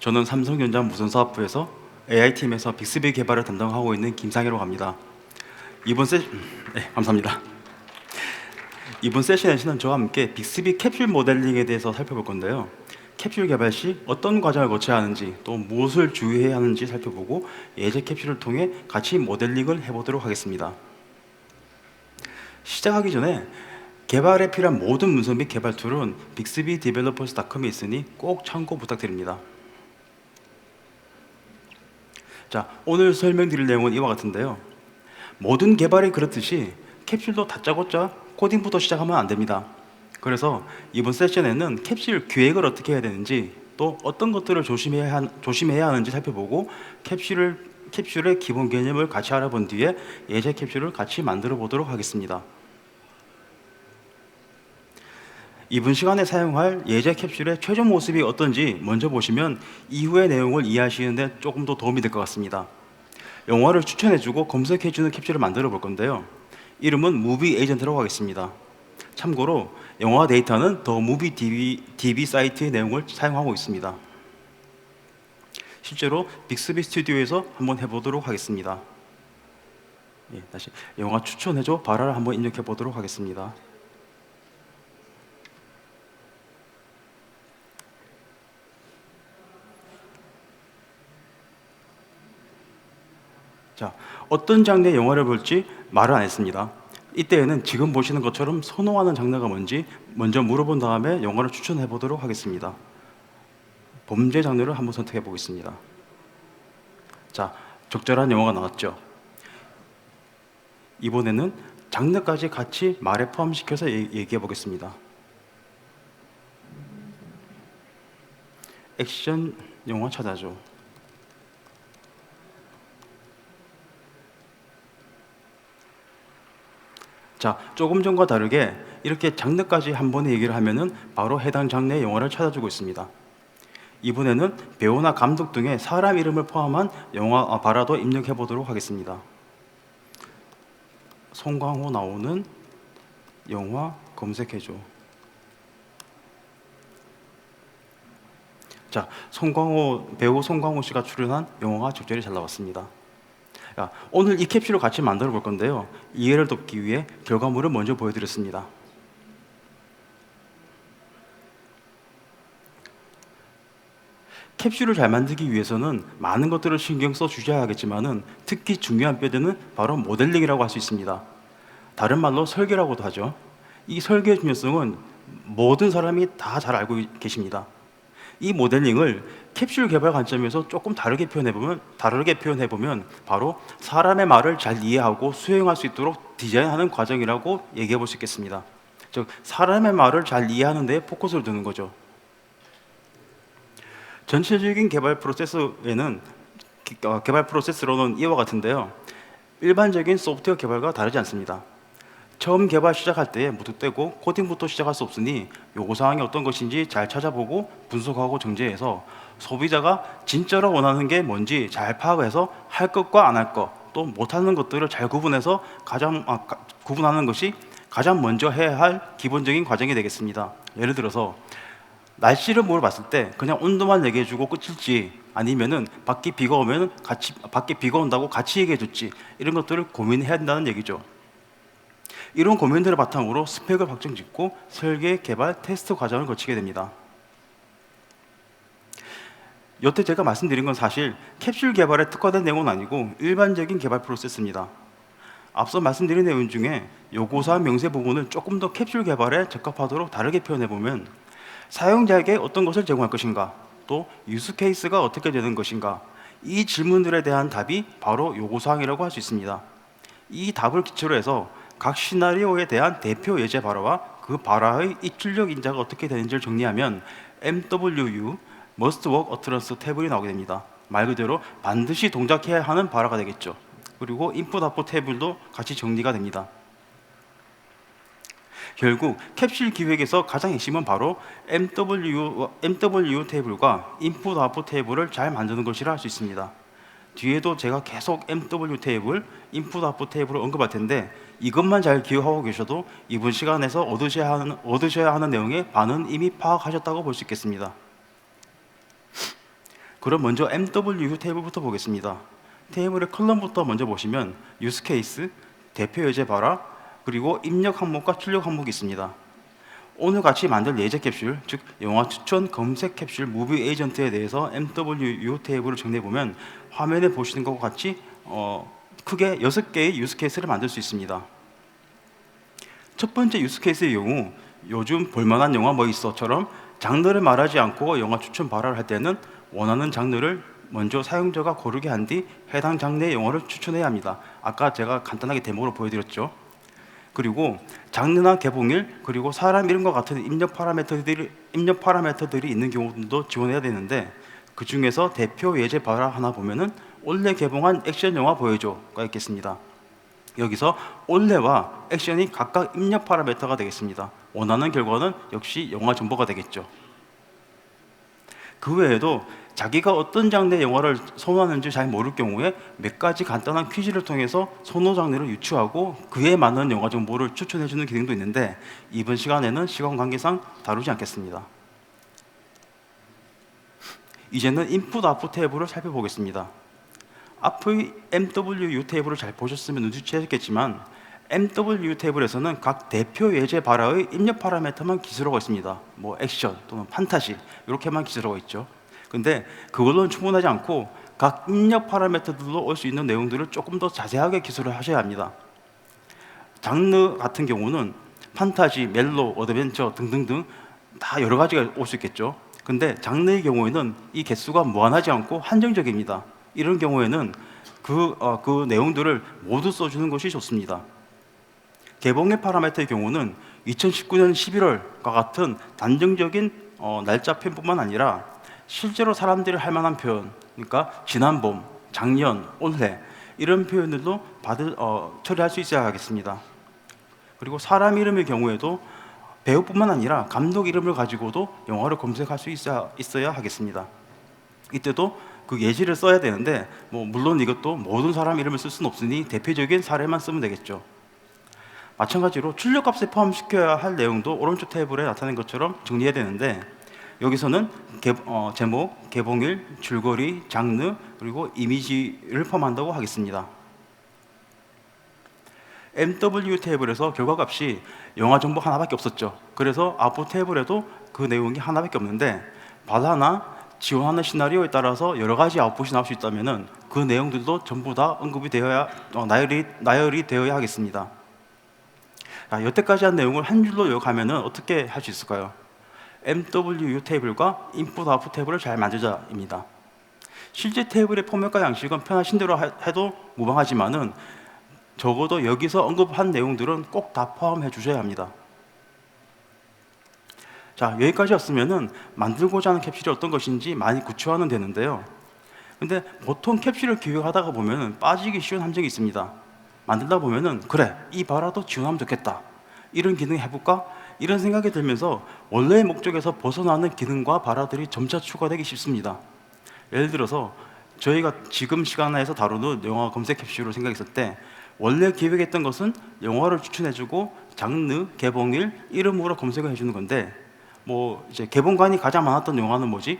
저는 삼성전자 무선사업부에서 AI팀에서 빅스비 개발을 담당하고 있는 김상희라고 합니다. 이번 세... 네, 감사합니다. 이번 세션에서는 저와 함께 빅스비 캡슐 모델링에 대해서 살펴볼 건데요. 캡슐 개발 시 어떤 과정을 거쳐야 하는지, 또 무엇을 주의해야 하는지 살펴보고 예제 캡슐을 통해 같이 모델링을 해보도록 하겠습니다. 시작하기 전에 개발에 필요한 모든 문서 및 개발 툴은 bixbydevelopers.com에 있으니 꼭 참고 부탁드립니다. 자, 오늘 설명드릴 내용은 이와 같은데요. 모든 개발이 그렇듯이 캡슐도 다짜고짜 코딩부터 시작하면 안 됩니다. 그래서 이번 세션에는 캡슐 기획을 어떻게 해야 되는지, 또 어떤 것들을 조심해야 하는지 살펴보고 캡슐의 기본 개념을 같이 알아본 뒤에 예제 캡슐을 같이 만들어 보도록 하겠습니다. 이번 시간에 사용할 예제 캡슐의 최종 모습이 어떤지 먼저 보시면 이후의 내용을 이해하시는 데 조금 더 도움이 될 것 같습니다. 영화를 추천해주고 검색해주는 캡슐을 만들어 볼 건데요. 이름은 무비 에이전트라고 하겠습니다. 참고로 영화 데이터는 더 무비 DB 사이트의 내용을 사용하고 있습니다. 실제로 빅스비 스튜디오에서 한번 해보도록 하겠습니다. 다시 영화 추천해줘 바라를 한번 입력해 보도록 하겠습니다. 자, 어떤 장르의 영화를 볼지 말을 안 했습니다. 이때에는 지금 보시는 것처럼 선호하는 장르가 뭔지 먼저 물어본 다음에 영화를 추천해 보도록 하겠습니다. 범죄 장르를 한번 선택해 보겠습니다. 자, 적절한 영화가 나왔죠. 이번에는 장르까지 같이 말에 포함시켜서 얘기해 보겠습니다. 액션 영화 찾아줘. 자, 조금 전과 다르게 이렇게 장르까지 한 번에 얘기를 하면은 바로 해당 장르의 영화를 찾아주고 있습니다. 이번에는 배우나 감독 등의 사람 이름을 포함한 영화 바라도 입력해 보도록 하겠습니다. 송강호 나오는 영화 검색해줘. 자, 배우 송강호 씨가 출연한 영화가 적절히 잘 나왔습니다. 오늘 이 캡슐을 같이 만들어 볼 건데요. 이해를 돕기 위해 결과물을 먼저 보여드렸습니다. 캡슐을 잘 만들기 위해서는 많은 것들을 신경 써 주셔야 하겠지만은 특히 중요한 뼈대는 바로 모델링이라고 할 수 있습니다. 다른 말로 설계라고도 하죠. 이 설계의 중요성은 모든 사람이 다 잘 알고 계십니다. 이 모델링을 캡슐 개발 관점에서 조금 다르게 표현해보면 바로 사람의 말을 잘 이해하고 수행할 수 있도록 디자인하는 과정이라고 얘기해 볼 수 있겠습니다. 즉, 사람의 말을 잘 이해하는 데 포커스를 두는 거죠. 전체적인 개발 프로세스로는 이와 같은데요. 일반적인 소프트웨어 개발과 다르지 않습니다. 처음 개발 시작할 때 무턱대고 코딩부터 시작할 수 없으니 요구사항이 어떤 것인지 잘 찾아보고 분석하고 정제해서 소비자가 진짜로 원하는 게 뭔지 잘 파악해서 할 것과 안 할 것, 또 못하는 것들을 잘 구분해서 구분하는 것이 가장 먼저 해야 할 기본적인 과정이 되겠습니다. 예를 들어서 날씨를 물어봤을 때 그냥 온도만 얘기해주고 끝일지, 아니면은 밖에 비가 온다고 같이 얘기해줬지, 이런 것들을 고민해야 된다는 얘기죠. 이런 고민들을 바탕으로 스펙을 확정짓고 설계, 개발, 테스트 과정을 거치게 됩니다. 여태 제가 말씀드린 건 사실 캡슐 개발에 특화된 내용은 아니고 일반적인 개발 프로세스입니다. 앞서 말씀드린 내용 중에 요구사항 명세 부분을 조금 더 캡슐 개발에 적합하도록 다르게 표현해보면 사용자에게 어떤 것을 제공할 것인가, 또 유스 케이스가 어떻게 되는 것인가, 이 질문들에 대한 답이 바로 요구사항이라고 할 수 있습니다. 이 답을 기초로 해서 각 시나리오에 대한 대표 예제 발화와 그 발화의 입출력 인자가 어떻게 되는지를 정리하면 MWU Must Work Utterance 태블이 나오게 됩니다. 말 그대로 반드시 동작해야 하는 발화가 되겠죠. 그리고 인풋 아웃풋 태블도 같이 정리가 됩니다. 결국 캡슐 기획에서 가장 핵심은 바로 MWU 테이블과 인풋 아웃풋 테이블을 잘 만드는 것이라 할 수 있습니다. 뒤에도 제가 계속 MW 테이블, 인풋 아웃풋 테이블을 언급할 텐데 이것만 잘 기억하고 계셔도 이번 시간에서 얻으셔야 하는 내용의 반은 이미 파악하셨다고 볼 수 있겠습니다. 그럼 먼저 MWU 테이블부터 보겠습니다. 테이블의 컬럼부터 먼저 보시면 유스 케이스, 대표 예제 발화, 그리고 입력 항목과 출력 항목이 있습니다. 오늘 같이 만들 예제 캡슐, 즉 영화 추천 검색 캡슐 무비 에이전트에 대해서 MWU 테이블을 정리해보면 화면에 보시는 것과 같이 크게 6개의 유스 케이스를 만들 수 있습니다. 첫 번째 유스 케이스의 경우 요즘 볼만한 영화 뭐 있어처럼 장르를 말하지 않고 영화 추천 발화를 할 때는 원하는 장르를 먼저 사용자가 고르게 한 뒤 해당 장르의 영화를 추천해야 합니다. 아까 제가 간단하게 데모로 보여드렸죠. 그리고 장르나 개봉일, 그리고 사람 이름과 같은 입력 파라미터들이 있는 경우도 지원해야 되는데, 그 중에서 대표 예제 발화 하나 보면은 올해 개봉한 액션 영화 보여줘가 있겠습니다. 여기서 올해와 액션이 각각 입력 파라미터가 되겠습니다. 원하는 결과는 역시 영화 정보가 되겠죠. 그 외에도 자기가 어떤 장르의 영화를 선호하는지 잘 모를 경우에 몇 가지 간단한 퀴즈를 통해서 선호 장르를 유추하고 그에 맞는 영화 정보를 추천해주는 기능도 있는데, 이번 시간에는 시간 관계상 다루지 않겠습니다. 이제는 인풋 아웃풋 테이블을 살펴보겠습니다. 앞의 MWU 테이블을 잘 보셨으면 눈치채셨겠지만 MWU 테이블에서는 각 대표 예제 발화의 입력 파라미터만 기술하고 있습니다. 뭐 액션 또는 판타지 이렇게만 기술하고 있죠. 근데 그걸로는 충분하지 않고 각 입력 파라미터들로 올 수 있는 내용들을 조금 더 자세하게 기술을 하셔야 합니다. 장르 같은 경우는 판타지, 멜로, 어드벤처 등등등 다 여러 가지가 올 수 있겠죠. 근데 장르의 경우에는 이 개수가 무한하지 않고 한정적입니다. 이런 경우에는 그 내용들을 모두 써주는 것이 좋습니다. 개봉일 파라미터의 경우는 2019년 11월과 같은 단정적인 날짜 표현뿐만 아니라 실제로 사람들이 할 만한 표현, 그러니까 지난 봄, 작년, 올해 이런 표현들도 처리할 수 있어야 하겠습니다. 그리고 사람 이름의 경우에도 배우뿐만 아니라 감독 이름을 가지고도 영화를 검색할 수 있어야 하겠습니다. 이때도 그 예시를 써야 되는데 물론 이것도 모든 사람 이름을 쓸 수는 없으니 대표적인 사례만 쓰면 되겠죠. 마찬가지로 출력값에 포함시켜야 할 내용도 오른쪽 테이블에 나타낸 것처럼 정리해야 되는데, 여기서는 제목, 개봉일, 줄거리, 장르, 그리고 이미지를 포함한다고 하겠습니다. MW 테이블에서 결과값이 영화 정보 하나밖에 없었죠. 그래서 아웃풋 테이블에도 그 내용이 하나밖에 없는데, 발화나 지원하는 시나리오에 따라서 여러 가지 아웃풋이 나올 수 있다면은 그 내용들도 전부 다 언급이 되어야 나열이 되어야 하겠습니다. 여태까지 한 내용을 한 줄로 요약하면은 어떻게 할 수 있을까요? MWU 테이블과 인풋 아웃풋 테이블을 잘 만들자입니다. 실제 테이블의 포맷과 양식은 편하신 대로 해도 무방하지만은 적어도 여기서 언급한 내용들은 꼭 다 포함해 주셔야 합니다. 자, 여기까지였으면은 만들고자 하는 캡슐이 어떤 것인지 많이 구체화는 되는데요. 근데 보통 캡슐을 기획하다가 보면은 빠지기 쉬운 함정이 있습니다. 만들다 보면은 그래, 이 발화도 지원하면 좋겠다, 이런 기능 해볼까? 이런 생각이 들면서 원래의 목적에서 벗어나는 기능과 발화들이 점차 추가되기 쉽습니다. 예를 들어서 저희가 지금 시간에서 다루는 영화 검색 캡슐을 생각했을 때, 원래 기획했던 것은 영화를 추천해주고 장르, 개봉일, 이름으로 검색을 해주는 건데, 이제 개봉관이 가장 많았던 영화는 뭐지?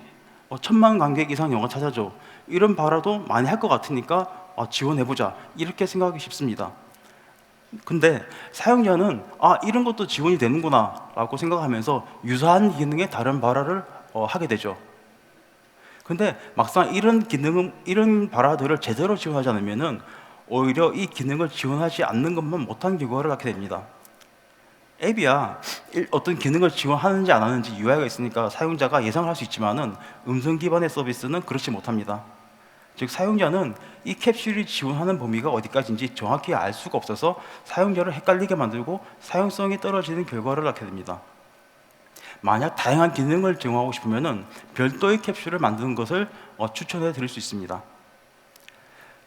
1000만 관객 이상 영화 찾아줘, 이런 발화도 많이 할 것 같으니까 지원해보자, 이렇게 생각하기 쉽습니다. 근데 사용자는 이런 것도 지원이 되는구나 라고 생각하면서 유사한 기능의 다른 발화를 하게 되죠. 근데 막상 이런 발화들을 제대로 지원하지 않으면은 오히려 이 기능을 지원하지 않는 것만 못한 결과를 낳게 됩니다. 앱이야 어떤 기능을 지원하는지 안 하는지 UI가 있으니까 사용자가 예상을 할 수 있지만은 음성 기반의 서비스는 그렇지 못합니다. 즉 사용자는 이 캡슐이 지원하는 범위가 어디까지인지 정확히 알 수가 없어서 사용자를 헷갈리게 만들고 사용성이 떨어지는 결과를 낳게 됩니다. 만약 다양한 기능을 제공하고 싶으면 별도의 캡슐을 만드는 것을 추천해 드릴 수 있습니다.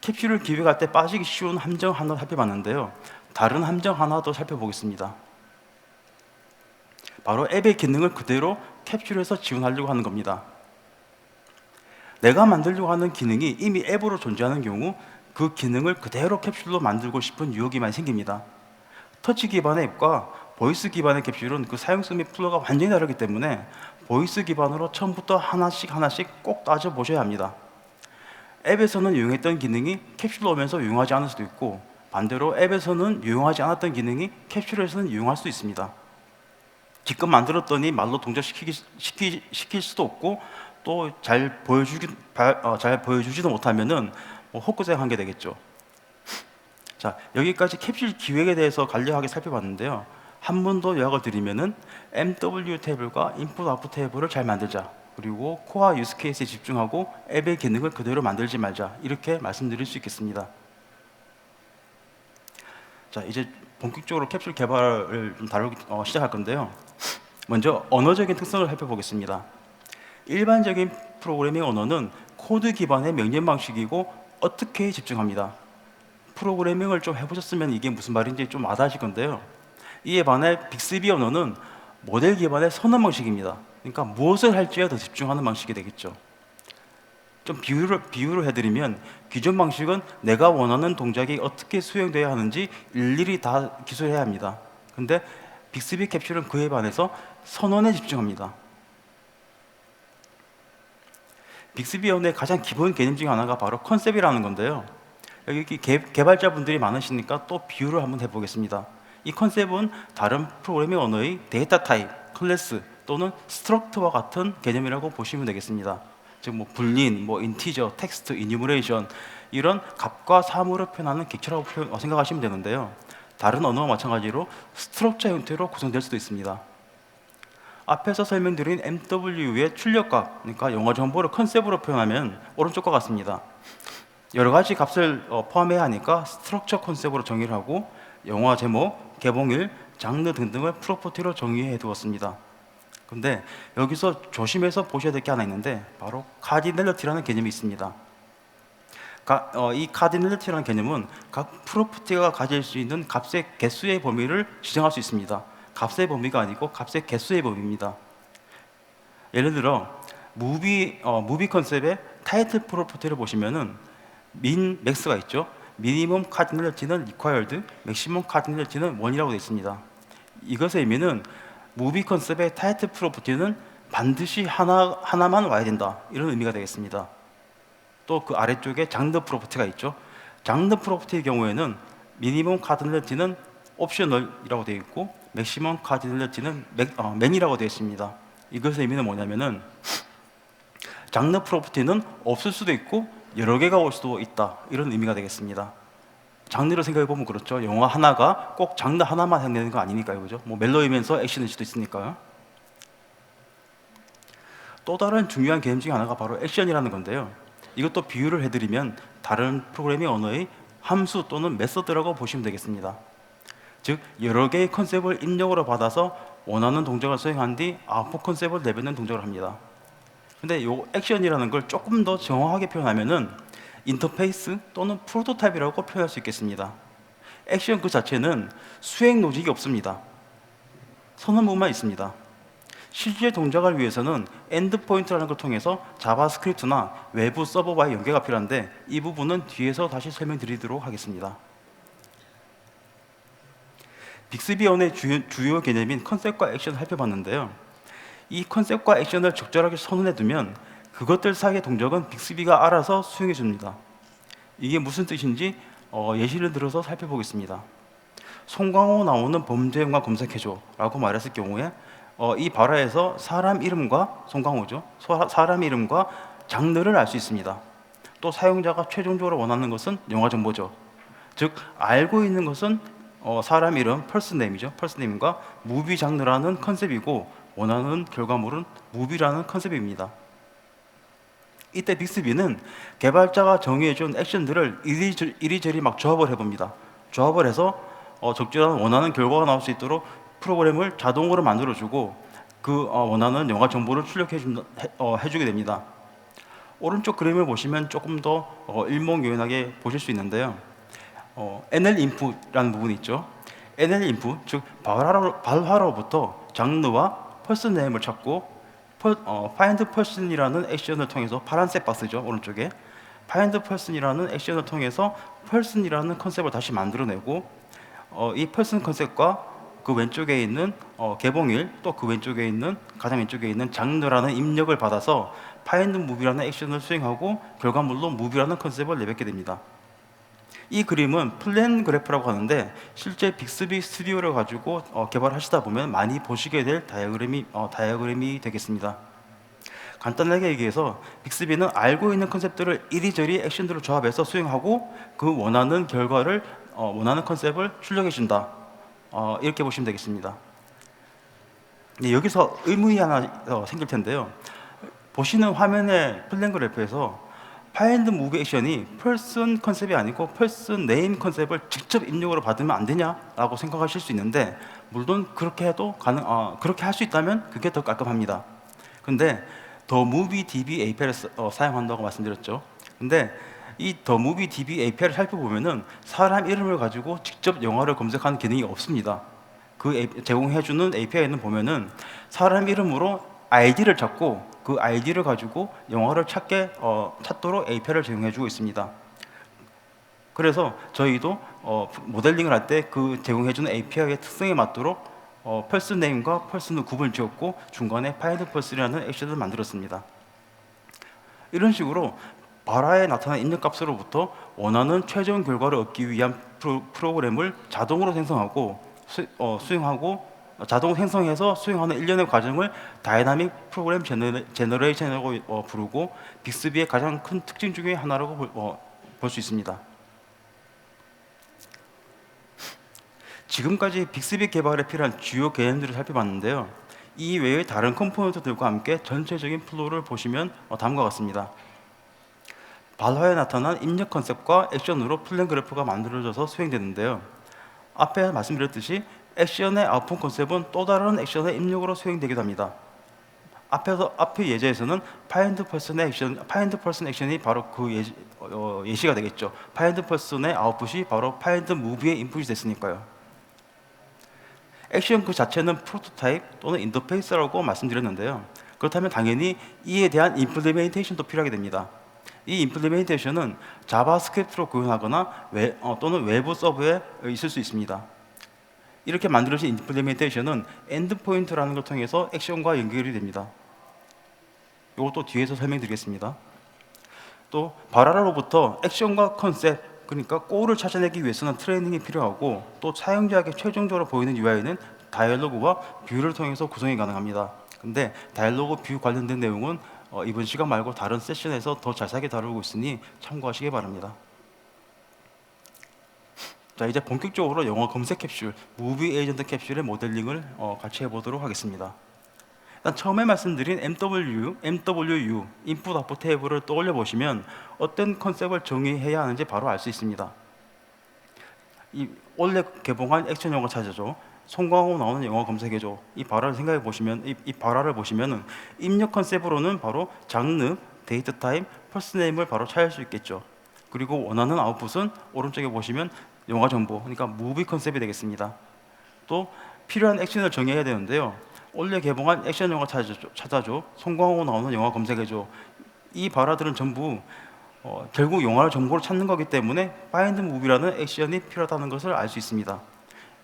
캡슐을 기획할 때 빠지기 쉬운 함정 하나 살펴봤는데요. 다른 함정 하나 더 살펴보겠습니다. 바로 앱의 기능을 그대로 캡슐에서 지원하려고 하는 겁니다. 내가 만들려고 하는 기능이 이미 앱으로 존재하는 경우 그 기능을 그대로 캡슐로 만들고 싶은 유혹이 많이 생깁니다. 터치 기반의 앱과 보이스 기반의 캡슐은 그 사용성 및 플로우가 완전히 다르기 때문에 보이스 기반으로 처음부터 하나씩 하나씩 꼭 따져보셔야 합니다. 앱에서는 유용했던 기능이 캡슐로 오면서 유용하지 않을 수도 있고, 반대로 앱에서는 유용하지 않았던 기능이 캡슐에서는 유용할 수도 있습니다. 지금 만들었더니 말로 시킬 수도 없고, 또 잘 보여주지도 못하면은 헛고생한 게 되겠죠. 자, 여기까지 캡슐 기획에 대해서 간략하게 살펴봤는데요. 한 번 더 요약을 드리면은 MW 테이블과 인풋 아웃풋 테이블을 잘 만들자, 그리고 코어 유스 케이스에 집중하고 앱의 기능을 그대로 만들지 말자, 이렇게 말씀드릴 수 있겠습니다. 자, 이제 본격적으로 캡슐 개발을 좀 다루기 시작할 건데요. 먼저 언어적인 특성을 살펴보겠습니다. 일반적인 프로그래밍 언어는 코드 기반의 명령 방식이고 어떻게 집중합니다. 프로그래밍을 좀 해보셨으면 이게 무슨 말인지 좀 와닿으실 건데요. 이에 반해 빅스비 언어는 모델 기반의 선언 방식입니다. 그러니까 무엇을 할지에 더 집중하는 방식이 되겠죠. 좀 비유를 해드리면, 기존 방식은 내가 원하는 동작이 어떻게 수행돼야 하는지 일일이 다 기술해야 합니다. 근데 빅스비 캡슐은 그에 반해서 선언에 집중합니다. 빅스비 언어의 가장 기본 개념 중 하나가 바로 컨셉이라는 건데요. 여기 개발자분들이 많으시니까 또 비유를 한번 해보겠습니다. 이 컨셉은 다른 프로그래밍 언어의 데이터 타입, 클래스 또는 스트럭트와 같은 개념이라고 보시면 되겠습니다. 즉 불린, 인티저, 텍스트, 이뉴머레이션, 이런 값과 사물을 표현하는 객체라고 생각하시면 되는데요. 다른 언어와 마찬가지로 스트럭처 형태로 구성될 수도 있습니다. 앞에서 설명드린 MW의 출력값, 그러니까 영어 정보를 컨셉으로 표현하면 오른쪽과 같습니다. 여러 가지 값을 포함해야 하니까 스트럭처 컨셉으로 정의를 하고, 영화 제목, 개봉일, 장르 등등을 프로퍼티로 정의해 두었습니다. 근데 여기서 조심해서 보셔야 될 게 하나 있는데, 바로 카디널리티라는 개념이 있습니다. 이 카디널리티라는 개념은 각 프로퍼티가 가질 수 있는 값의 개수의 범위를 지정할 수 있습니다. 값의 범위가 아니고 값의 개수의 범위입니다. 예를 들어 무비 컨셉의 타이틀 프로퍼티를 보시면은 맥스가 있죠. 미니멈 카디널리티는 required, 맥시멈 카디널리티는 1이라고 되어 있습니다. 이것의 의미는 무비 컨셉의 타이틀 프로퍼티는 반드시 하나만 와야 된다, 이런 의미가 되겠습니다. 또 그 아래쪽에 장르 프로퍼티가 있죠. 장르 프로퍼티의 경우에는 미니멈 카디널리티는 옵셔널이라고 되어 있고, 맥시멈 카디널리티는 맨이라고 되어 있습니다. 이것의 의미는 뭐냐면은, 장르 프로퍼티는 없을 수도 있고 여러 개가 올 수도 있다, 이런 의미가 되겠습니다. 장르를 생각해 보면 그렇죠. 영화 하나가 꼭 장르 하나만 해내는 거 아니니까요, 그죠? 멜로이면서 액션일 수도 있으니까요. 또 다른 중요한 개념 중에 하나가 바로 액션이라는 건데요. 이것도 비유를 해드리면 다른 프로그래밍 언어의 함수 또는 메서드라고 보시면 되겠습니다. 즉 여러 개의 컨셉을 입력으로 받아서 원하는 동작을 수행한 뒤 아웃풋 컨셉을 내뱉는 동작을 합니다. 근데 이 액션이라는 걸 조금 더 정확하게 표현하면은 인터페이스 또는 프로토타입이라고 표현할 수 있겠습니다. 액션 그 자체는 수행 로직이 없습니다. 선언문만 있습니다. 실제 동작을 위해서는 엔드포인트라는 걸 통해서 자바스크립트나 외부 서버와의 연계가 필요한데, 이 부분은 뒤에서 다시 설명드리도록 하겠습니다. 빅스비 언어의 주요 개념인 컨셉과 액션을 살펴봤는데요. 이 컨셉과 액션을 적절하게 선언해 두면 그것들 사이의 동작은 빅스비가 알아서 수행해 줍니다. 이게 무슨 뜻인지 예시를 들어서 살펴보겠습니다. 송강호 나오는 범죄영화 검색해줘 라고 말했을 경우에 이 발화에서 사람 이름과 송강호죠. 사람 이름과 장르를 알 수 있습니다. 또 사용자가 최종적으로 원하는 것은 영화 정보죠. 즉 알고 있는 것은 사람 이름, 펄스네임이죠. 펄스네임과 무비 장르라는 컨셉이고, 원하는 결과물은 무비라는 컨셉입니다. 이때 빅스비는 개발자가 정의해준 액션들을 이리저리 막 조합을 해봅니다. 조합을 해서 적절한 원하는 결과가 나올 수 있도록 프로그램을 자동으로 만들어주고, 그 원하는 영화 정보를 해주게 됩니다. 오른쪽 그림을 보시면 조금 더 일목요연하게 보실 수 있는데요. NL 인풋이라는 부분이 있죠. NL 인풋, 즉 발화로부터 장르와 펄슨 네임을 찾고, find person이라는 액션을 통해서, 파란색 박스죠, 오른쪽에 find person이라는 액션을 통해서 person이라는 컨셉을 다시 만들어내고, 이 person 컨셉과 그 왼쪽에 있는 개봉일 또 그 왼쪽에 있는 가장 왼쪽에 있는 장르라는 입력을 받아서 파인드 무비라는 액션을 수행하고 결과물로 무비라는 컨셉을 내뱉게 됩니다. 이 그림은 플랜 그래프라고 하는데 실제 빅스비 스튜디오를 가지고 개발하시다 보면 많이 보시게 될 다이어그램이 되겠습니다. 간단하게 얘기해서 빅스비는 알고 있는 컨셉들을 이리저리 액션들을 조합해서 수행하고 그 원하는 결과를 원하는 컨셉을 출력해 준다. 이렇게 보시면 되겠습니다. 여기서 의문이 하나 생길 텐데요. 보시는 화면의 플랜 그래프에서 파인드 무브 액션이 펄슨 컨셉이 아니고 펄슨 네임 컨셉을 직접 입력으로 받으면 안 되냐라고 생각하실 수 있는데, 물론 그렇게 해도 그렇게 할 수 있다면 그게 더 깔끔합니다. 근데 더 무비 DB API를 사용한다고 말씀드렸죠. 근데 이 더 무비 DB API를 살펴보면은 사람 이름을 가지고 직접 영화를 검색하는 기능이 없습니다. 제공해주는 API에는 보면은 사람 이름으로 ID를 찾고 그 ID를 가지고 영화를 찾도록 API를 제공해주고 있습니다. 그래서 저희도 모델링을 할 때 그 제공해주는 API의 특성에 맞도록 펄슨 네임과 펄슨을 구분을 지었고 중간에 파인드 펄슨이라는 액션을 만들었습니다. 이런 식으로 발화에 나타난 입력값으로부터 원하는 최종 결과를 얻기 위한 프로그램을 자동으로 생성하고 수행하고 자동 생성해서 수행하는 일련의 과정을 다이나믹 프로그램 제너레이션이라고 부르고 빅스비의 가장 큰 특징 중에 하나라고 볼 수 있습니다. 지금까지 빅스비 개발에 필요한 주요 개념들을 살펴봤는데요. 이 외의 다른 컴포넌트들과 함께 전체적인 플로우를 보시면 다음과 같습니다. 발화에 나타난 입력 컨셉과 액션으로 플랜 그래프가 만들어져서 수행되는데요. 앞에 말씀드렸듯이 액션의 아웃풋 컨셉은 또 다른 액션의 입력으로 수행되기도 합니다. 앞의 예제에서는 파인드 퍼슨 액션이 바로 그 예시가 되겠죠. 파인드 퍼슨의 아웃풋이 바로 파인드 무비의 인풋이 됐으니까요. 액션 그 자체는 프로토타입 또는 인터페이스라고 말씀드렸는데요. 그렇다면 당연히 이에 대한 임플리멘테이션도 필요하게 됩니다. 이 임플리멘테이션은 자바스크립트로 구현하거나 또는 외부 서버에 있을 수 있습니다. 이렇게 만들어진 임플리멘테이션은 엔드포인트라는 걸 통해서 액션과 연결이 됩니다. 이것도 뒤에서 설명드리겠습니다. 또 발화로부터 액션과 컨셉, 그러니까 골을 찾아내기 위해서는 트레이닝이 필요하고, 또 사용자에게 최종적으로 보이는 UI는 다이얼로그와 뷰를 통해서 구성이 가능합니다. 근데 다이얼로그 뷰 관련된 내용은 이번 시간 말고 다른 세션에서 더 자세하게 다루고 있으니 참고하시기 바랍니다. 자, 이제 본격적으로 영어 검색 캡슐, 무비 에이전트 캡슐의 모델링을 같이 해보도록 하겠습니다. 일단 처음에 말씀드린 MWU, 인풋 아웃풋 테이블을 떠올려 보시면 어떤 컨셉을 정의해야 하는지 바로 알 수 있습니다. 원래 개봉한 액션 영화 찾아줘, 송광호 나오는 영화 검색해줘, 이 발화를 생각해 보시면 이 발화를 보시면은 입력 컨셉으로는 바로 장르, 데이트 타임, 퍼스트 네임을 바로 찾을 수 있겠죠. 그리고 원하는 아웃풋은 오른쪽에 보시면 영화 정보, 그러니까 무비 컨셉이 되겠습니다. 또 필요한 액션을 정해야 되는데요. 원래 개봉한 액션 영화 찾아줘, 송광호 나오는 영화 검색해줘, 이 발화들은 전부 결국 영화를 정보로 찾는 거기 때문에 파인드 무비라는 액션이 필요하다는 것을 알 수 있습니다.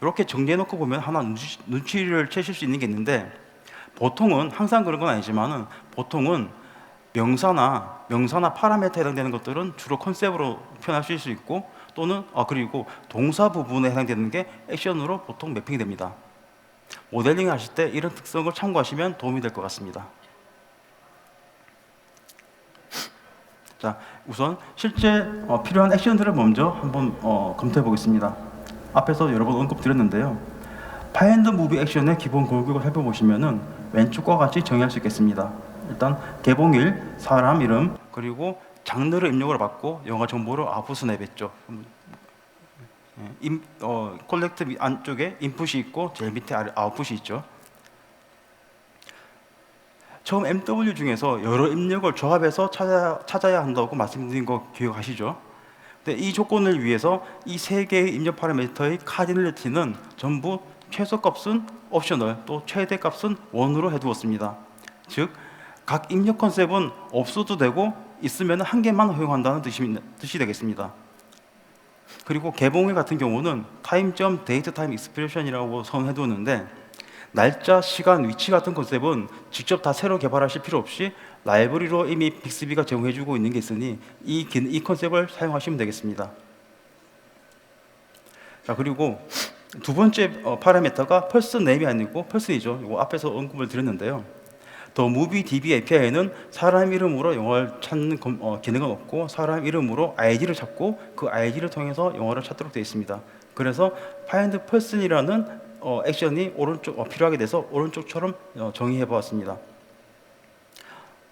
이렇게 정리해놓고 보면 하나 눈치를 채실 수 있는 게 있는데, 보통은 항상 그런 건 아니지만은 보통은 명사나 파라미터에 해당되는 것들은 주로 컨셉으로 표현하실 수 있고, 또는 그리고 동사 부분에 해당되는 게 액션으로 보통 매핑이 됩니다. 모델링 하실 때 이런 특성을 참고하시면 도움이 될 것 같습니다. 자, 우선 실제 필요한 액션들을 먼저 한번 검토해 보겠습니다. 앞에서 여러 번 언급드렸는데요. 파인드 무비 액션의 기본 골격을 살펴보시면은 왼쪽과 같이 정의할 수 있겠습니다. 일단 개봉일, 사람 이름, 그리고 장르를 입력으로 받고 영화 정보를 아웃풋을 내뱉죠. 콜렉트 안쪽에 인풋이 있고 제일 밑에 아웃풋이 있죠. 처음 MW 중에서 여러 입력을 조합해서 찾아야 한다고 말씀드린 거 기억하시죠? 근데 이 조건을 위해서 이 세 개의 입력 파라미터의 카디널리티는 전부 최소값은 옵셔널, 또 최대값은 1으로 해두었습니다. 즉, 각 입력 컨셉은 없어도 되고 있으면 한 개만 허용한다는 뜻이 되겠습니다. 그리고 개봉일 같은 경우는 타임점 데이트 타임 익스프레션이라고 선언해두었는데, 날짜, 시간, 위치 같은 컨셉은 직접 다 새로 개발하실 필요 없이 라이브러리로 이미 빅스비가 제공해주고 있는 게 있으니 이 컨셉을 사용하시면 되겠습니다. 자, 그리고 두 번째 파라미터가 퍼슨 네임이 아니고 퍼슨이죠. 이거 앞에서 언급을 드렸는데요. 더 무비 DB API에는 사람 이름으로 영어를 찾는 기능은 없고 사람 이름으로 ID를 찾고 그 ID를 통해서 영어를 찾도록 되어 있습니다. 그래서 find person이라는 액션이 오른쪽 필요하게 돼서 오른쪽처럼 정의해 보았습니다.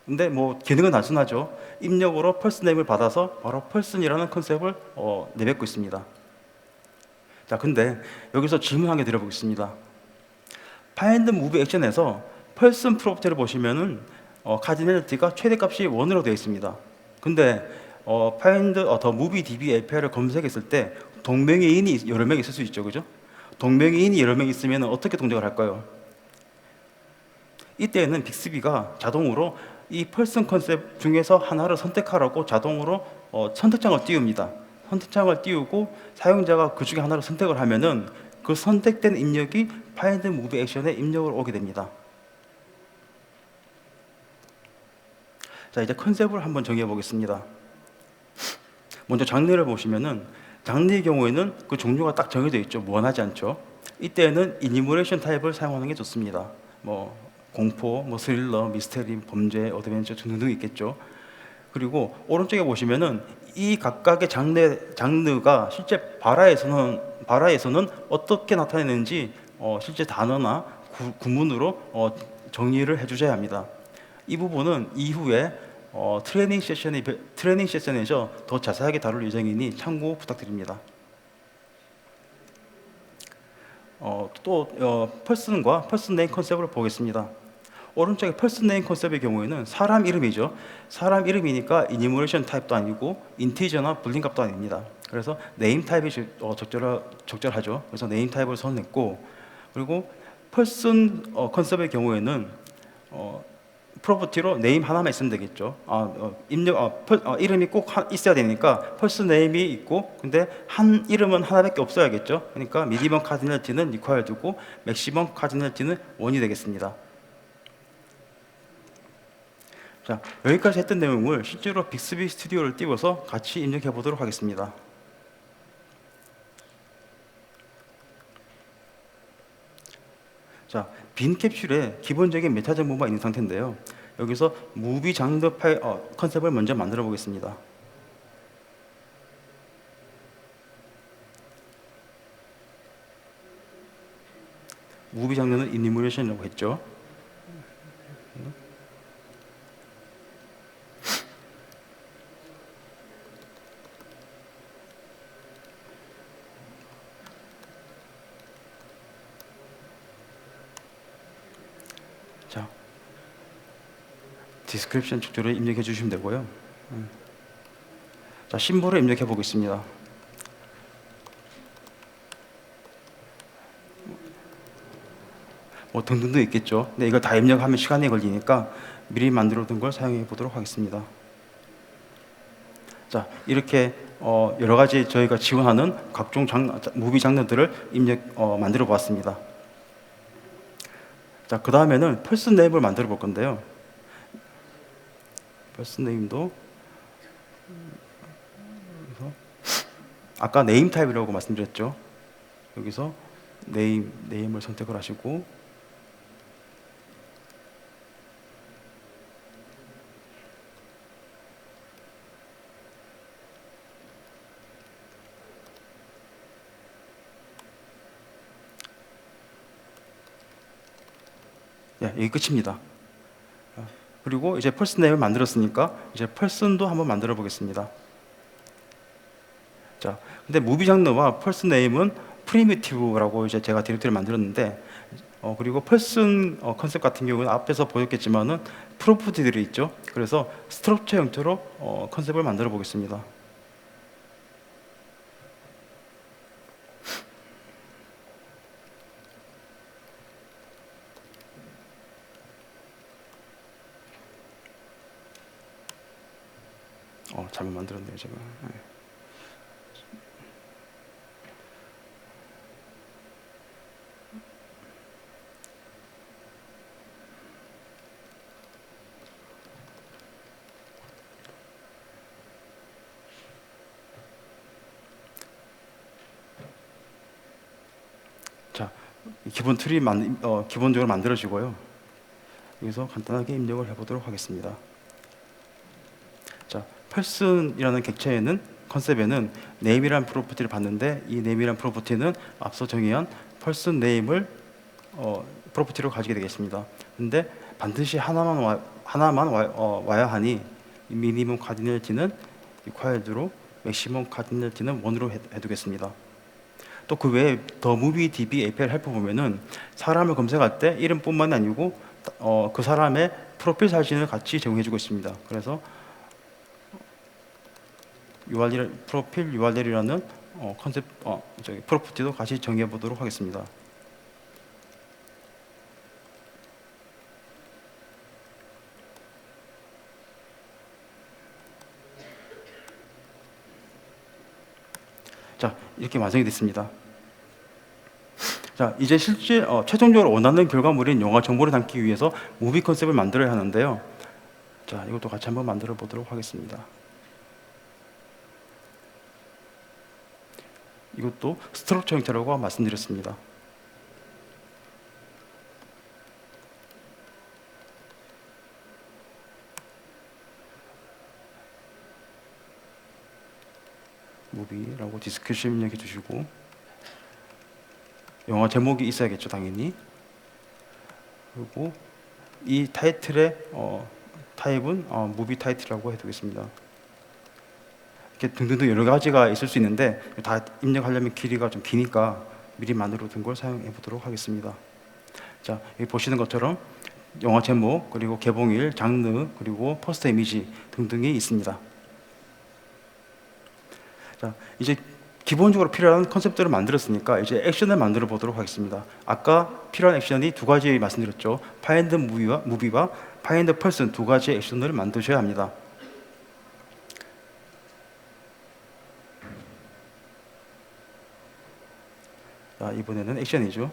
근데 뭐 기능은 단순하죠. 입력으로 person name을 받아서 바로 person이라는 컨셉을 내뱉고 있습니다. 자, 근데 여기서 질문 한 개 드려보겠습니다. find move 액션에서 person 프로퍼티를 보시면은 카디널리티가 최대값이 1으로 되어 있습니다. 근데 find the movie db API를 검색했을 때 동명이인이 여러 명 있을 수 있죠, 그죠? 동명이인이 여러 명 있으면 어떻게 동작을 할까요? 이때는 빅스비가 자동으로 이 person 컨셉 중에서 하나를 선택하라고 자동으로 선택장을 띄웁니다. 선택장을 띄우고 사용자가 그 중에 하나를 선택을 하면은 그 선택된 입력이 find move 액션에 입력을 오게 됩니다. 자, 이제 컨셉을 한번 정해 보겠습니다. 먼저 장르를 보시면은 장르의 경우에는 그 종류가 딱 정해져 있죠. 무한하지 않죠. 이때는 이니머레이션 타입을 사용하는 게 좋습니다. 뭐 공포, 뭐 스릴러, 미스테리, 범죄, 어드벤처 등등 있겠죠. 그리고 오른쪽에 보시면은 이 각각의 장르가 실제 바라에서는 어떻게 나타내는지 실제 단어나 구문으로 정리를 해주셔야 합니다. 이 부분은 이후에 트레이닝 세션에서 더 자세하게 다룰 예정이니 참고 부탁드립니다. 퍼슨과 퍼슨 네임 컨셉을 보겠습니다. 오른쪽에 퍼슨 네임 컨셉의 경우에는 사람 이름이죠. 사람 이름이니까 이니머레이션 타입도 아니고 인티저나 불린 값도 아닙니다. 그래서 네임 타입이 적절하죠. 그래서 네임 타입을 선택했고, 그리고 퍼슨 컨셉의 경우에는 프로퍼티로 네임 하나만 있으면 되겠죠. 이름이 꼭 있어야 되니까 퍼슨 네임이 있고, 근데 한 이름은 하나밖에 없어야겠죠. 그러니까 미니멈 카디널티는 required고 맥시멈 카디널티는 1이 되겠습니다. 자, 여기까지 했던 내용을 실제로 빅스비 스튜디오를 띄워서 같이 입력해 보도록 하겠습니다. 자, 빈 캡슐에 기본적인 메타 정보가 있는 상태인데요. 여기서 무비 장르 컨셉을 먼저 만들어 보겠습니다. 무비 장르는 이니머레이션이라고 했죠. 자, 디스크립션 축조를 입력해 주시면 되고요. 자, 심볼을 입력해 보겠습니다. 뭐 등등도 있겠죠. 근데 이거 다 입력하면 시간이 걸리니까 미리 만들어 둔 걸 사용해 보도록 하겠습니다. 자, 이렇게 여러 가지 저희가 지원하는 각종 무비 장르들을 만들어 보았습니다. 자, 그 다음에는 퍼슨 네임을 만들어 볼 건데요. 퍼슨 네임도 아까 네임 타입이라고 말씀드렸죠. 여기서 네임을 선택을 하시고, 이게 끝입니다. 그리고 이제 퍼슨 네임을 만들었으니까 이제 퍼슨도 한번 만들어 보겠습니다. 자, 근데 무비 장르와 퍼슨 네임은 프리미티브라고 이제 제가 디렉터리를 만들었는데, 그리고 퍼슨 컨셉 같은 경우는 앞에서 보였겠지만은 프로퍼티들이 있죠. 그래서 스트럭처 형태로 컨셉을 만들어 보겠습니다. 잘못 만들었네요, 제가. 네. 기본 틀이 기본적으로 만들어지고요. 여기서 간단하게 입력을 해보도록 하겠습니다. 자, person이라는 객체에는 컨셉에는 name이라는 프로퍼티를 받는데, 이 name이라는 프로퍼티는 앞서 정의한 person name을 프로퍼티로 가지게 되겠습니다. 근데 반드시 하나만 와야 하니 이 미니멈 카디널티는 required로 맥시멈 카디널티는 1으로 해두겠습니다. 또 그 외에 더 무비 DB API 헬퍼 보면은 사람을 검색할 때 이름뿐만 아니고 그 사람의 프로필 사진을 같이 제공해주고 있습니다. 그래서 프로필 URL이라는 컨셉 프로퍼티도 같이 정해 보도록 하겠습니다. 자, 이렇게 완성이 됐습니다. 자, 이제 실제 최종적으로 원하는 결과물인 영화 정보를 담기 위해서 무비 컨셉을 만들어야 하는데요. 자, 이것도 같이 한번 만들어 보도록 하겠습니다. 이것도 스트럭처 형태라고 말씀드렸습니다. 무비라고 디스크립션 입력해 주시고, 영화 제목이 있어야겠죠, 당연히. 그리고 이 타이틀의 타입은 무비 타이틀이라고 해두겠습니다. 이렇게 등등등 여러 가지가 있을 수 있는데 다 입력하려면 길이가 좀 기니까 미리 만들어 둔 걸 사용해 보도록 하겠습니다. 자, 여기 보시는 것처럼 영화 제목, 그리고 개봉일, 장르, 그리고 포스터 이미지 등등이 있습니다. 자, 이제 기본적으로 필요한 컨셉들을 만들었으니까 이제 액션을 만들어 보도록 하겠습니다. 아까 필요한 액션이 두 가지 말씀드렸죠. 파인드 무비와 파인드 퍼슨 두 가지 액션을 만드셔야 합니다. 자, 이번에는 액션이죠.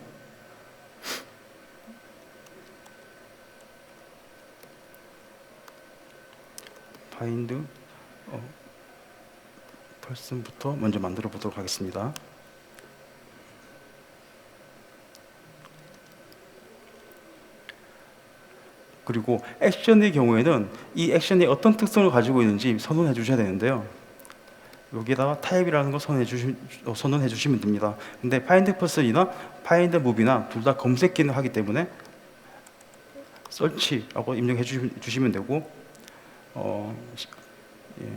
파인드 퍼슨부터 먼저 만들어 보도록 하겠습니다. 그리고 액션의 경우에는 이 액션이 어떤 특성을 가지고 있는지 선언해 주셔야 되는데요. 여기다가 타입이라는 거 선언해 주시면 됩니다. 근데 파인드 퍼슨이나 파인드 무비나 둘 다 검색 기능을 하기 때문에 서치라고 입력해 주시면 되고, 예.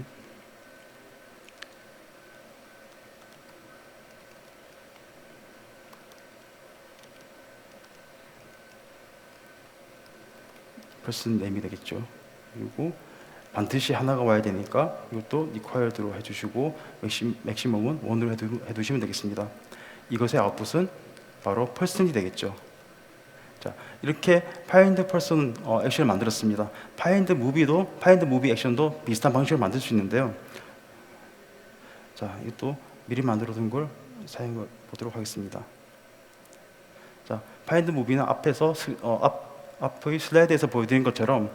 퍼슨 네임이 되겠죠. 그리고 반드시 하나가 와야 되니까 이것도 required로 해주시고 맥시멈은 1으로 해두시면 되겠습니다. 이것의 아웃풋은 바로 person이 되겠죠. 자, 이렇게 find person 액션을 만들었습니다. find movie 액션도 비슷한 방식으로 만들 수 있는데요. 자, 이것도 미리 만들어 둔 걸 사용해 보도록 하겠습니다. 자, find movie는 앞에서 앞의 슬라이드에서 보여드린 것처럼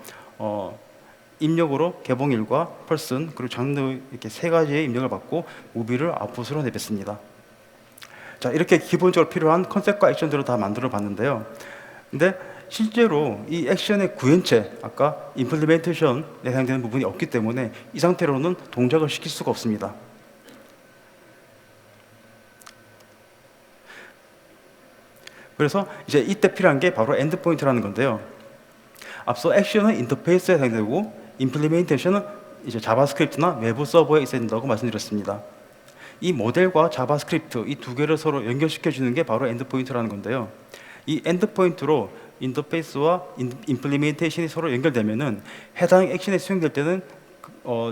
입력으로 개봉일과 person 그리고 장르 이렇게 세 가지의 입력을 받고 무비를 아웃풋으로 내뱉습니다. 자, 이렇게 기본적으로 필요한 컨셉과 액션들을 다 만들어 봤는데요. 근데 실제로 이 액션의 구현체, 아까 임플리멘테이션에 해당되는 부분이 없기 때문에 이 상태로는 동작을 시킬 수가 없습니다. 그래서 이제 이때 필요한 게 바로 엔드포인트라는 건데요. 앞서 액션은 인터페이스에 해당되고 임플리멘테이션은 이제 자바스크립트나 외부 서버에 있어야 된다고 말씀드렸습니다. 이 모델과 자바스크립트 이 두 개를 서로 연결시켜 주는 게 바로 엔드포인트라는 건데요. 이 엔드포인트로 인터페이스와 임플리멘테이션이 서로 연결되면은 해당 액션이 수행될 때는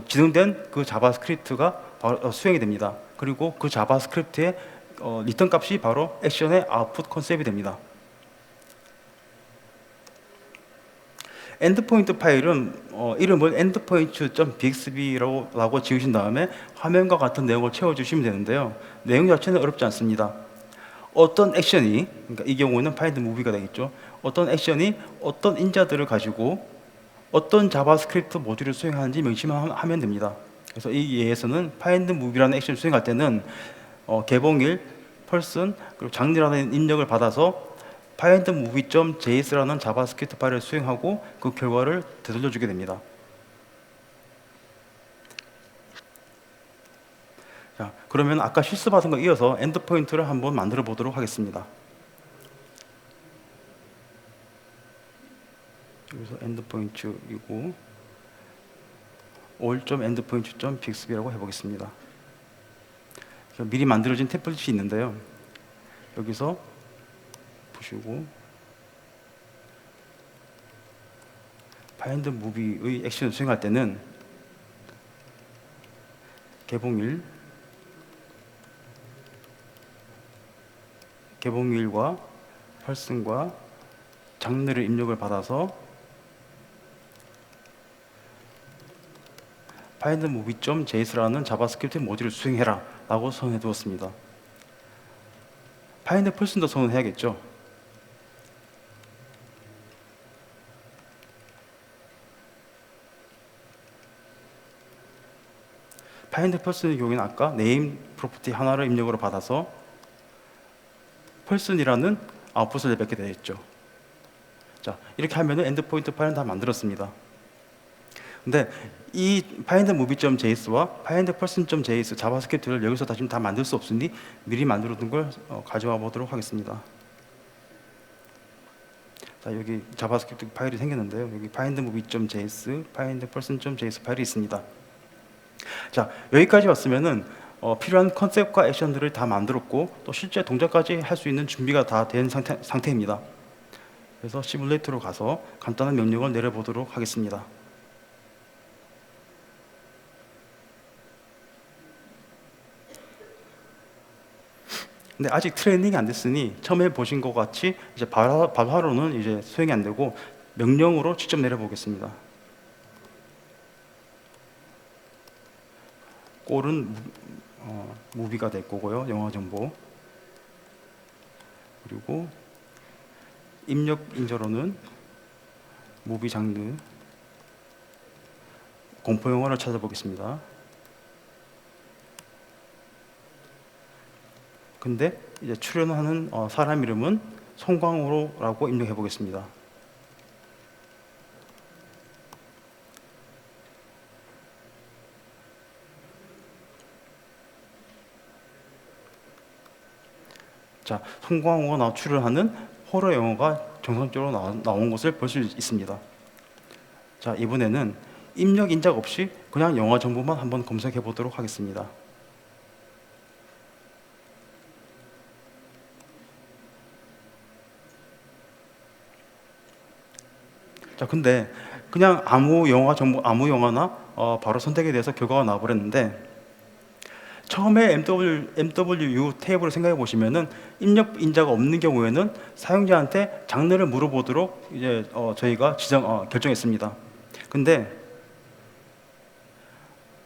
지정된 그 자바스크립트가 바로 수행이 됩니다. 그리고 그 자바스크립트의 리턴 값이 바로 액션의 아웃풋 컨셉이 됩니다. 엔드포인트 파일은 이름을 endpoint.bxb라고 지으신 다음에 화면과 같은 내용을 채워주시면 되는데요. 내용 자체는 어렵지 않습니다. 어떤 액션이, 그러니까 이 경우는 find movie가 되겠죠. 어떤 액션이 어떤 인자들을 가지고 어떤 자바스크립트 모듈을 수행하는지 명시하면 됩니다. 그래서 이 예에서는 find movie라는 액션을 수행할 때는 개봉일, person, 그리고 장르라는 입력을 받아서 findMovie.js라는 자바스크립트 파일을 수행하고 그 결과를 되돌려주게 됩니다. 자, 그러면 아까 실습하던 거 이어서 엔드포인트를 한번 만들어 보도록 하겠습니다. 여기서 엔드포인트이고 all.endpoint.bixby라고 해보겠습니다. 미리 만들어진 템플릿이 있는데요. 여기서 보시고 findMovie의 액션을 수행할 때는 개봉일과 person과 장르를 입력을 받아서 findMovie.js라는 자바스크립트 모듈을 수행해라 라고 선언해 두었습니다. findPerson도 선언해야겠죠. findPerson의 경우에는 아까 name 프로퍼티 하나를 입력으로 받아서 person이라는 아웃풋을 내뱉게 되겠죠. 자, 이렇게 하면은 엔드포인트 파일은 다 만들었습니다. 근데 이 findMovie.js와 findPerson.js 자바스크립트를 여기서 다시 다 만들 수 없으니 미리 만들어 둔 걸 가져와 보도록 하겠습니다. 자, 여기 자바스크립트 파일이 생겼는데요. 여기 findMovie.js, findPerson.js 파일이 있습니다. 자, 여기까지 왔으면은 필요한 컨셉과 액션들을 다 만들었고 또 실제 동작까지 할 수 있는 준비가 다 된 상태입니다. 그래서 시뮬레이터로 가서 간단한 명령을 내려보도록 하겠습니다. 근데 아직 트레이닝이 안 됐으니 처음에 보신 것 같이 이제 바로는 이제 수행이 안 되고 명령으로 직접 내려보겠습니다. 꼴은 무비가 될 거고요. 영화 정보. 그리고 입력 인저로는 무비 장르 공포 영화를 찾아보겠습니다. 근데 이제 출연하는 사람 이름은 송광호라고 입력해 보겠습니다. 자, 송광호가 출연하는 호러 영화가 정상적으로 나온 것을 볼 수 있습니다. 자, 이번에는 입력 인작 없이 그냥 영화 정보만 한번 검색해 보도록 하겠습니다. 자, 근데 그냥 아무 영화 정보, 아무 영화나 바로 선택에 대해서 결과가 나와버렸는데 처음에 MWU 테이블을 생각해 보시면은 입력 인자가 없는 경우에는 사용자한테 장르를 물어보도록 이제 저희가 결정했습니다. 근데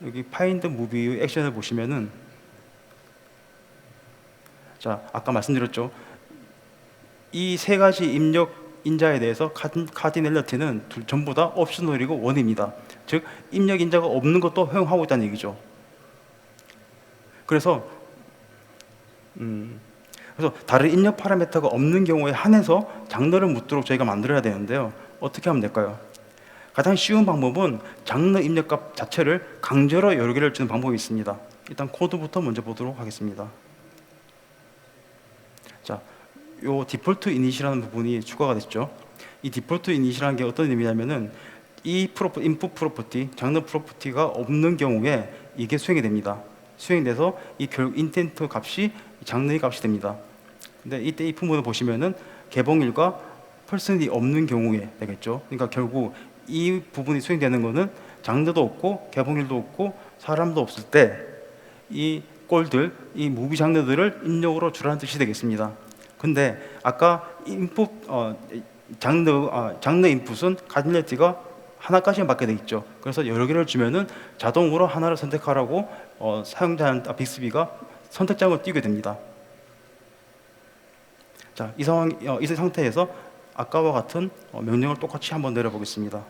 여기 파인드 무비 액션을 보시면은 자, 아까 말씀드렸죠. 이 세 가지 입력 인자에 대해서 카디넬러티는 전부 다 옵셔널이고 원입니다. 즉 입력 인자가 없는 것도 허용하고 있다는 얘기죠. 그래서 다른 입력 파라미터가 없는 경우에 한해서 장르를 묻도록 저희가 만들어야 되는데요. 어떻게 하면 될까요? 가장 쉬운 방법은 장르 입력값 자체를 강제로 여러 개를 주는 방법이 있습니다. 일단 코드부터 먼저 보도록 하겠습니다. 자, 요 디폴트 이닛이라는 부분이 추가가 됐죠. 이 디폴트 이닛이라는 게 어떤 의미냐면은 이 인풋 프로퍼티, 장르 프로퍼티가 없는 경우에 이게 수행이 됩니다. 수행돼서 이 인텐트 값이 장르의 값이 됩니다. 근데 이때 이 부분을 보시면은 개봉일과 펄슨이 없는 경우에 되겠죠. 그러니까 결국 이 부분이 수행되는 거는 장르도 없고 개봉일도 없고 사람도 없을 때 이 꼴들, 이 무비 장르들을 입력으로 주라는 뜻이 되겠습니다. 근데 아까 인풋 장르 인풋은 카딜레티가 하나까지만 받게 돼 있죠. 그래서 여러 개를 주면은 자동으로 하나를 선택하라고 사용자 빅스비가 선택장을 띄게 됩니다. 자, 이 상태에서 아까와 같은 명령을 똑같이 한번 내려보겠습니다.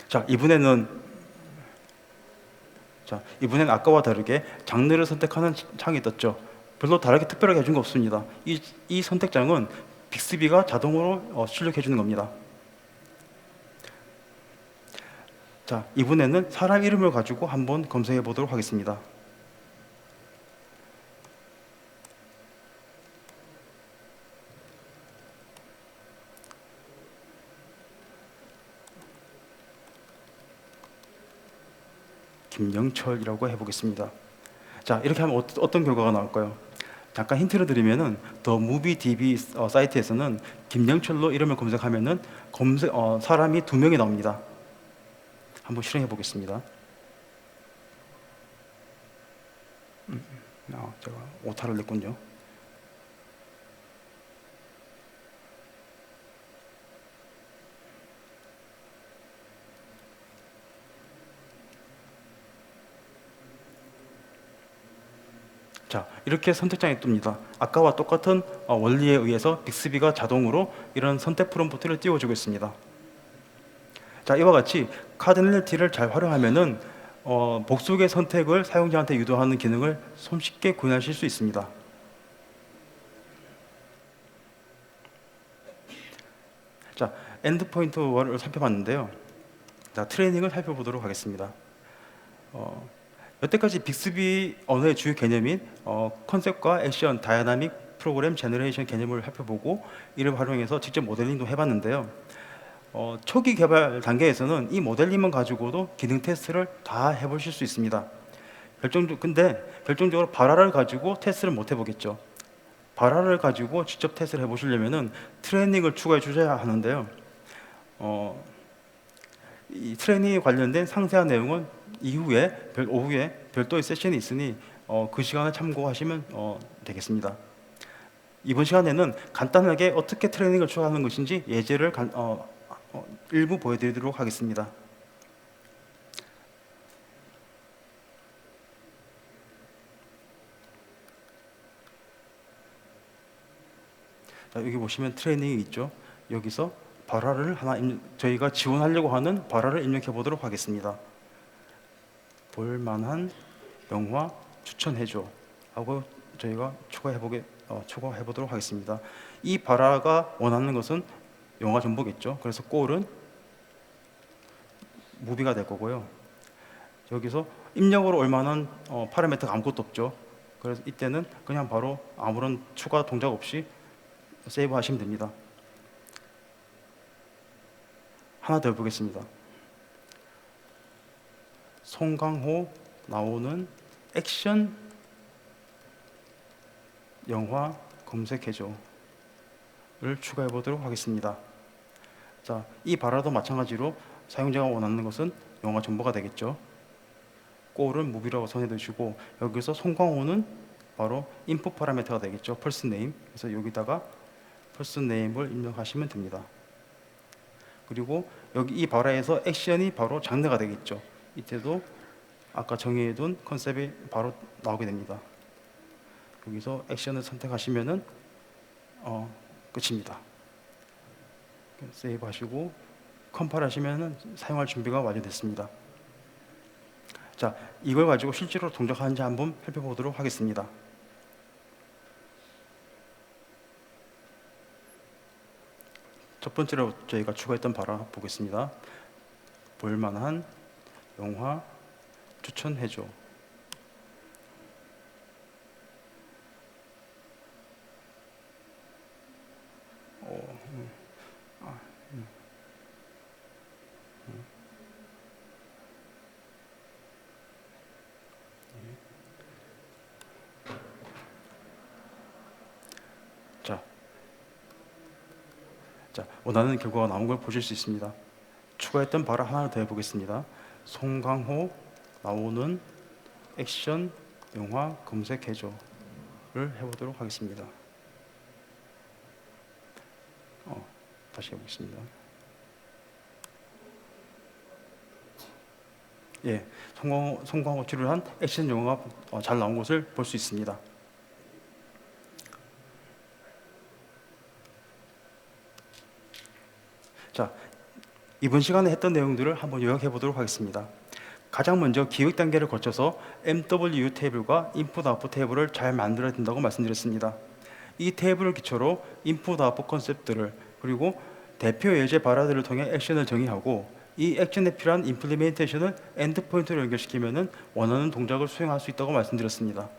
자, 이번에는 아까와 다르게 장르를 선택하는 창이 떴죠. 별로 다르게 특별하게 해준 거 없습니다. 이 선택장은 빅스비가 자동으로 출력해 주는 겁니다. 자, 이번에는 사람 이름을 가지고 한번 검색해 보도록 하겠습니다. 김영철이라고 해보겠습니다. 자, 이렇게 하면 어떤 결과가 나올까요? 잠깐 힌트를 드리면은 더 무비 DB 사이트에서는 김영철로 이름을 검색하면은 사람이 2명이 나옵니다. 한번 실행해 보겠습니다. 제가 오타를 냈군요. 자, 이렇게 선택장이 뜹니다. 아까와 똑같은 원리에 의해서 빅스비가 자동으로 이런 선택 프롬프트를 띄워주고 있습니다. 자, 이와 같이 카드널티를 잘 활용하면은 복수의 선택을 사용자한테 유도하는 기능을 손쉽게 구현하실 수 있습니다. 자, 엔드포인트를 살펴봤는데요. 자, 트레이닝을 살펴보도록 하겠습니다. 여태까지 빅스비 언어의 주요 개념인 컨셉과 액션, 다이나믹 프로그램 제너레이션 개념을 살펴보고 이를 활용해서 직접 모델링도 해봤는데요. 초기 개발 단계에서는 이 모델링만 가지고도 기능 테스트를 다 해보실 수 있습니다. 근데 결정적으로 바라를 가지고 테스트를 못 해보겠죠. 바라를 가지고 직접 테스트를 해보시려면은 트레이닝을 추가해 주셔야 하는데요. 이 트레이닝에 관련된 상세한 내용은 오후에 별도의 세션이 있으니 그 시간을 참고하시면 되겠습니다. 이번 시간에는 간단하게 어떻게 트레이닝을 추가하는 것인지 예제를 일부 보여드리도록 하겠습니다. 자, 여기 보시면 트레이닝이 있죠. 여기서 발화를 저희가 지원하려고 하는 발화를 입력해 보도록 하겠습니다. 볼만한 영화 추천해줘 하고 저희가 추가해 보도록 하겠습니다. 이 발화가 원하는 것은 영화 정보겠죠. 그래서 꼴은 무비가 될 거고요. 여기서 입력으로 얼마나 파라미터가 아무것도 없죠. 그래서 이때는 그냥 바로 아무런 추가 동작 없이 세이브 하시면 됩니다. 하나 더 해보겠습니다. 송강호 나오는 액션 영화 검색해줘 를 추가해 보도록 하겠습니다. 자, 이 발화도 마찬가지로 사용자가 원하는 것은 영화 정보가 되겠죠. 꼴은 무비라고 선해 두시고 여기서 송강호는 바로 인풋 파라미터가 되겠죠. 펄스 네임. 그래서 여기다가 펄스 네임을 입력하시면 됩니다. 그리고 여기 이 발화에서 액션이 바로 장르가 되겠죠. 이때도 아까 정의해둔 컨셉이 바로 나오게 됩니다. 여기서 액션을 선택하시면은 끝입니다. 세이브 하시고 컴파일 하시면은 사용할 준비가 완료됐습니다. 자, 이걸 가지고 실제로 동작하는지 한번 살펴보도록 하겠습니다. 첫 번째로 저희가 추가했던 바라 보겠습니다. 볼만한 영화 추천해줘. 자, 원하는 결과가 나온 걸 보실 수 있습니다. 추가했던 바를 하나 더 해보겠습니다. 송강호 나오는 액션 영화 검색해줘를 해보도록 하겠습니다. 다시 해보겠습니다. 예, 송강호 출연한 액션 영화가 잘 나온 것을 볼 수 있습니다. 자, 이번 시간에 했던 내용들을 한번 요약해 보도록 하겠습니다. 가장 먼저 기획 단계를 거쳐서 MW 테이블과 인풋 아웃풋 테이블을 잘 만들어야 된다고 말씀드렸습니다. 이 테이블을 기초로 인풋 아웃풋 컨셉들을 그리고 대표 예제 발화들을 통해 액션을 정의하고 이 액션에 필요한 임플리멘테이션을 엔드포인트로 연결시키면 원하는 동작을 수행할 수 있다고 말씀드렸습니다.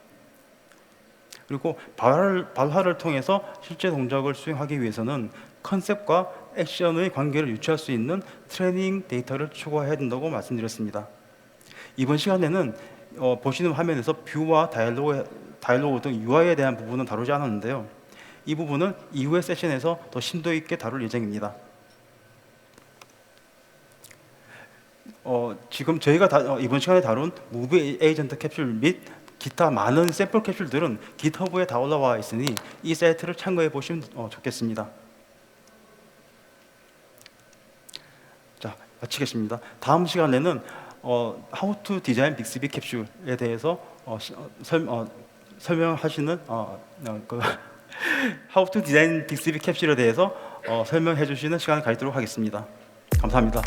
그리고 발화를 통해서 실제 동작을 수행하기 위해서는 컨셉과 액션의 관계를 유추할 수 있는 트레이닝 데이터를 추가해야 된다고 말씀드렸습니다. 이번 시간에는 보시는 화면에서 뷰와 다이alo그 등 UI에 대한 부분은 다루지 않았는데요. 이 부분은 이후의 세션에서 더 심도 있게 다룰 예정입니다. 지금 저희가 이번 시간에 다룬 무비 에이전트 캡슐 및 기타 많은 샘플 캡슐들은 GitHub에 다 올라와 있으니 이 사이트를 참고해 보시면 좋겠습니다. 자, 마치겠습니다. 다음 시간에는 How to Design Bixby 캡슐에 대해서 설명하시는 How to Design Bixby 캡슐에 대해서 설명해 주시는 시간을 가지도록 하겠습니다. 감사합니다.